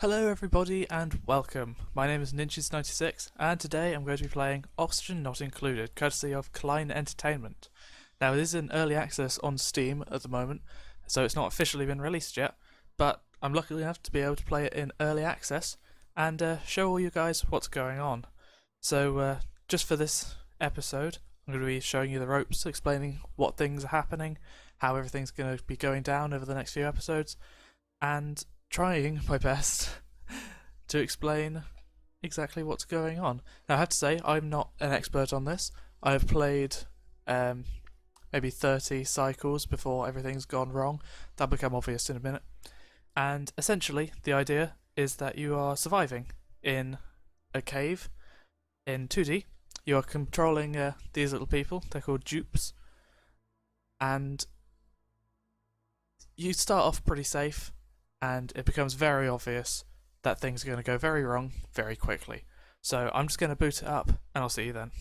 Hello everybody and welcome. My name is Ninjas96 and today I'm going to be playing Oxygen Not Included, courtesy of Klein Entertainment. Now it is in early access on Steam at the moment, so it's not officially been released yet, but I'm lucky enough to be able to play it in early access and show all you guys what's going on. So just for this episode, I'm going to be showing you the ropes, explaining what things are happening, how everything's going to be going down over the next few episodes, and trying my best to explain exactly what's going on. Now, I have to say, I'm not an expert on this. I've played maybe 30 cycles before everything's gone wrong. That'll become obvious in a minute. And essentially, the idea is that you are surviving in a cave in 2D. You are controlling these little people. They're called dupes. And you start off pretty safe, and it becomes very obvious that things are going to go very wrong very quickly. So I'm just going to boot it up, and I'll see you then.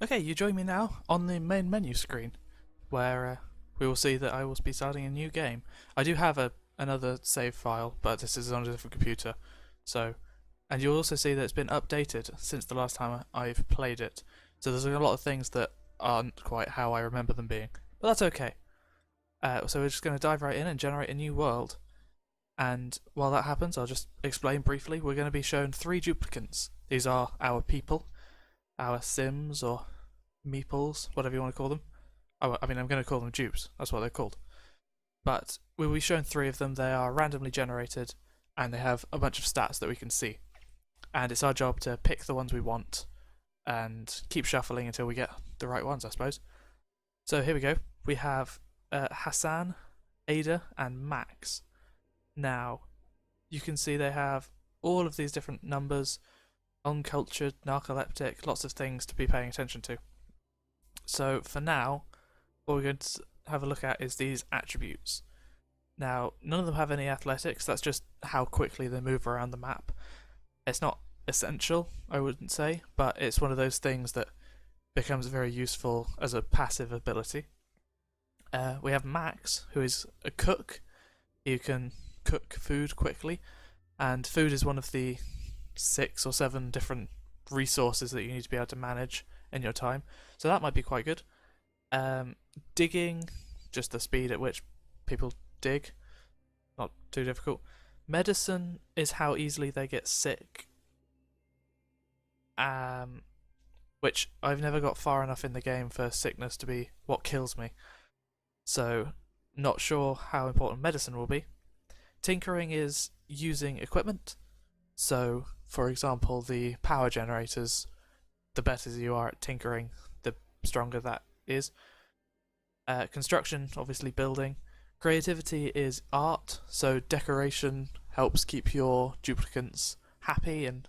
Okay, you join me now on the main menu screen, where we will see that I will be starting a new game. I do have another save file, but this is on a different computer. And you'll also see that it's been updated since the last time I've played it. So there's a lot of things that aren't quite how I remember them being, but that's okay. So we're just going to dive right in and generate a new world. And while that happens, I'll just explain briefly. We're going to be shown 3 duplicants. These are our people, our sims or meeples, whatever you want to call them. Oh, I mean, I'm going to call them dupes. That's what they're called. But we'll be shown 3 of them. They are randomly generated, and they have a bunch of stats that we can see. And it's our job to pick the ones we want and keep shuffling until we get the right ones, I suppose. So here we go. We have Hassan, Ada, and Max. Now, you can see they have all of these different numbers, uncultured, narcoleptic, lots of things to be paying attention to. So for now, what we're going to have a look at is these attributes. Now, none of them have any athletics, that's just how quickly they move around the map. It's not essential, I wouldn't say, but it's one of those things that becomes very useful as a passive ability. We have Max, who is a cook. You can cook food quickly, and food is one of the 6 or 7 different resources that you need to be able to manage in your time, so that might be quite good. Digging, just the speed at which people dig, not too difficult. Medicine is how easily they get sick, which I've never got far enough in the game for sickness to be what kills me, so not sure how important medicine will be. Tinkering is using equipment, so for example the power generators, the better you are at tinkering, the stronger that is. Construction, obviously building. Creativity is art, so decoration helps keep your duplicants happy, and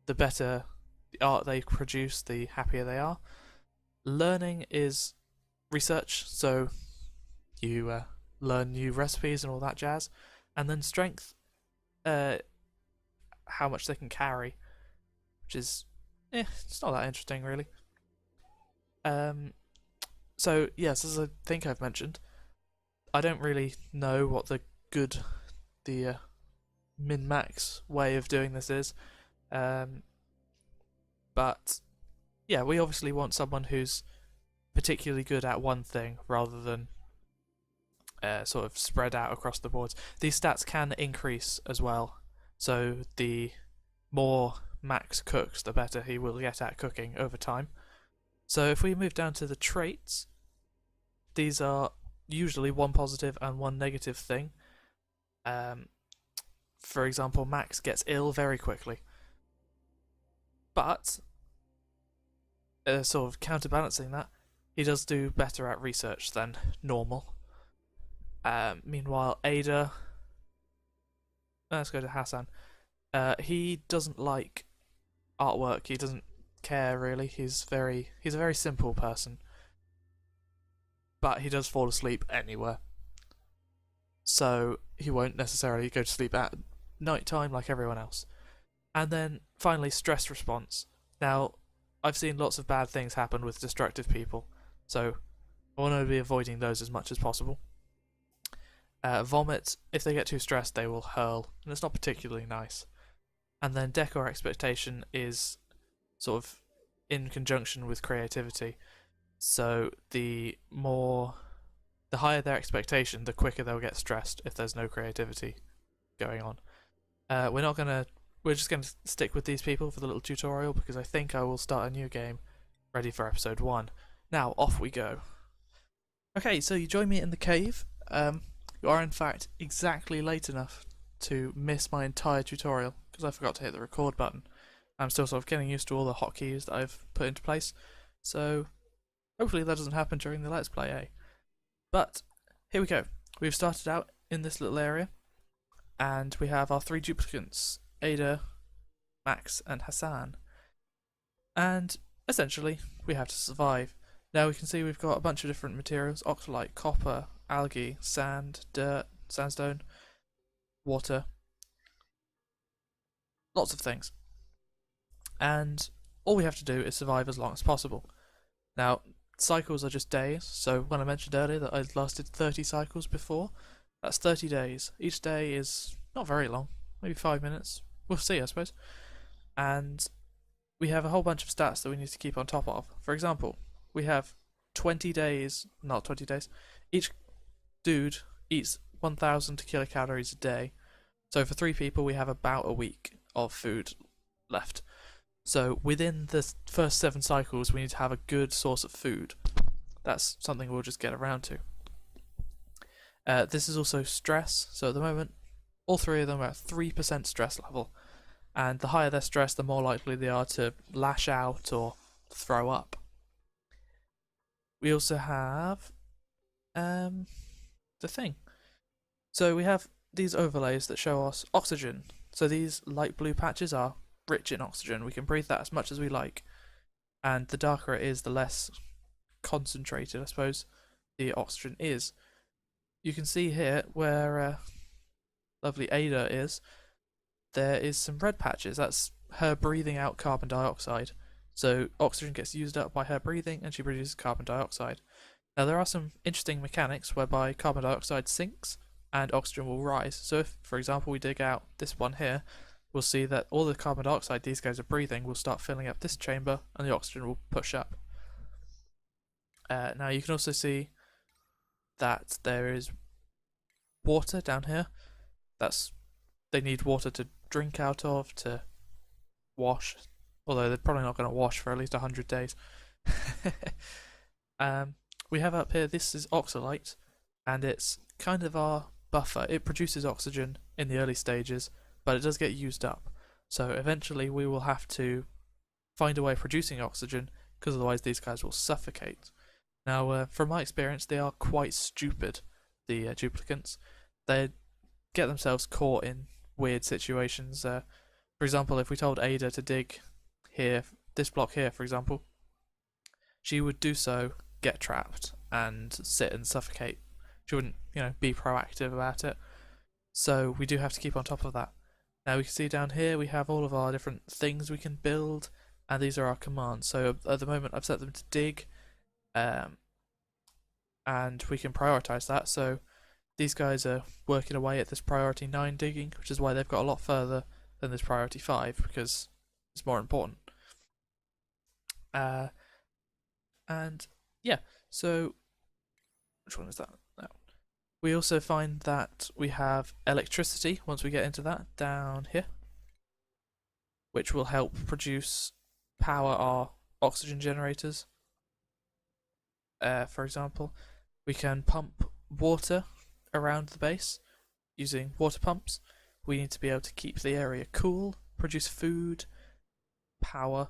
the better the art they produce, the happier they are. Learning is research, so you learn new recipes and all that jazz. And then strength, how much they can carry, which is, it's not that interesting really. So yes, as I think I've mentioned, I don't really know what the min-max way of doing this is, but yeah, we obviously want someone who's particularly good at one thing rather than sort of spread out across the boards. These stats can increase as well, so the more Max cooks, the better he will get at cooking over time. So if we move down to the traits, these are usually 1 positive and 1 negative thing. For example, Max gets ill very quickly, but sort of counterbalancing that, he does do better at research than normal. Meanwhile, Ada, let's go to Hassan. He doesn't like artwork. He doesn't care really. He's a very simple person, but he does fall asleep anywhere. So he won't necessarily go to sleep at night time like everyone else. And then finally, stress response. Now, I've seen lots of bad things happen with destructive people, so I want to be avoiding those as much as possible. Vomit, if they get too stressed, they will hurl, and it's not particularly nice. And then decor expectation is sort of in conjunction with creativity. So the higher their expectation, the quicker they'll get stressed if there's no creativity going on. We're just gonna stick with these people for the little tutorial because I think I will start a new game ready for episode 1. Now off we go. Okay, so you join me in the cave. You are in fact exactly late enough to miss my entire tutorial because I forgot to hit the record button. I'm still sort of getting used to all the hotkeys that I've put into place, so hopefully that doesn't happen during the Let's Play, eh? But here we go. We've started out in this little area, and we have our 3 duplicants, Ada, Max, and Hassan. And essentially, we have to survive. Now we can see we've got a bunch of different materials: octolite, copper, algae, sand, dirt, sandstone, water, lots of things. And all we have to do is survive as long as possible. Now, cycles are just days, so when I mentioned earlier that I'd lasted 30 cycles before, that's 30 days. Each day is not very long, maybe 5 minutes. We'll see, I suppose. And we have a whole bunch of stats that we need to keep on top of. For example, we have 20 days, not 20 days, each dude eats 1,000 kilocalories a day. So for 3 people, we have about a week of food left. So within the first 7 cycles, we need to have a good source of food. That's something we'll just get around to. This is also stress. So at the moment, all 3 of them are at 3% stress level. And the higher their stress, the more likely they are to lash out or throw up. We also have the thing. So we have these overlays that show us oxygen. So these light blue patches are rich in oxygen. We can breathe that as much as we like, and the darker it is, the less concentrated, I suppose, the oxygen is. You can see here where lovely Ada is, there is some red patches. That's her breathing out carbon dioxide. So oxygen gets used up by her breathing and she produces carbon dioxide. Now there are some interesting mechanics whereby carbon dioxide sinks and oxygen will rise. So if, for example, we dig out this one here, we'll see that all the carbon dioxide these guys are breathing will start filling up this chamber and the oxygen will push up. Now you can also see that there is water down here. They need water to drink out of, to wash, although they're probably not going to wash for at least 100 days. We have up here, this is oxalite, and it's kind of our buffer. It produces oxygen in the early stages, but it does get used up. So eventually we will have to find a way of producing oxygen, because otherwise these guys will suffocate. Now, from my experience, they are quite stupid, the duplicants. They get themselves caught in weird situations. For example, if we told Ada to dig here, this block here, for example, she would do so, get trapped, and sit and suffocate. She wouldn't, be proactive about it. So we do have to keep on top of that. Now we can see down here we have all of our different things we can build, and these are our commands. So at the moment I've set them to dig, and we can prioritize that. So these guys are working away at this priority 9 digging, which is why they've got a lot further than this priority 5, because it's more important. And yeah, so which one is that? No. We also find that we have electricity once we get into that down here, which will help power our oxygen generators. For example, we can pump water around the base using water pumps. We need to be able to keep the area cool, produce food, power,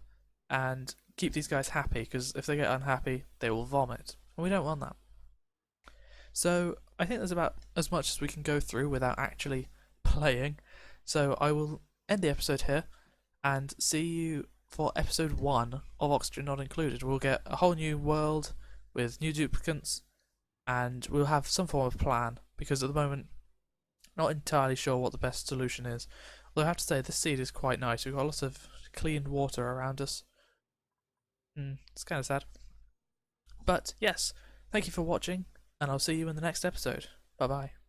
and keep these guys happy, because if they get unhappy, they will vomit, and we don't want that. So I think there's about as much as we can go through without actually playing. So I will end the episode here and see you for episode 1 of Oxygen Not Included. We'll get a whole new world with new duplicants, and we'll have some form of plan, because at the moment not entirely sure what the best solution is. Although I have to say this seed is quite nice. We've got lots of clean water around us. It's kind of sad. But yes, thank you for watching, and I'll see you in the next episode. Bye bye.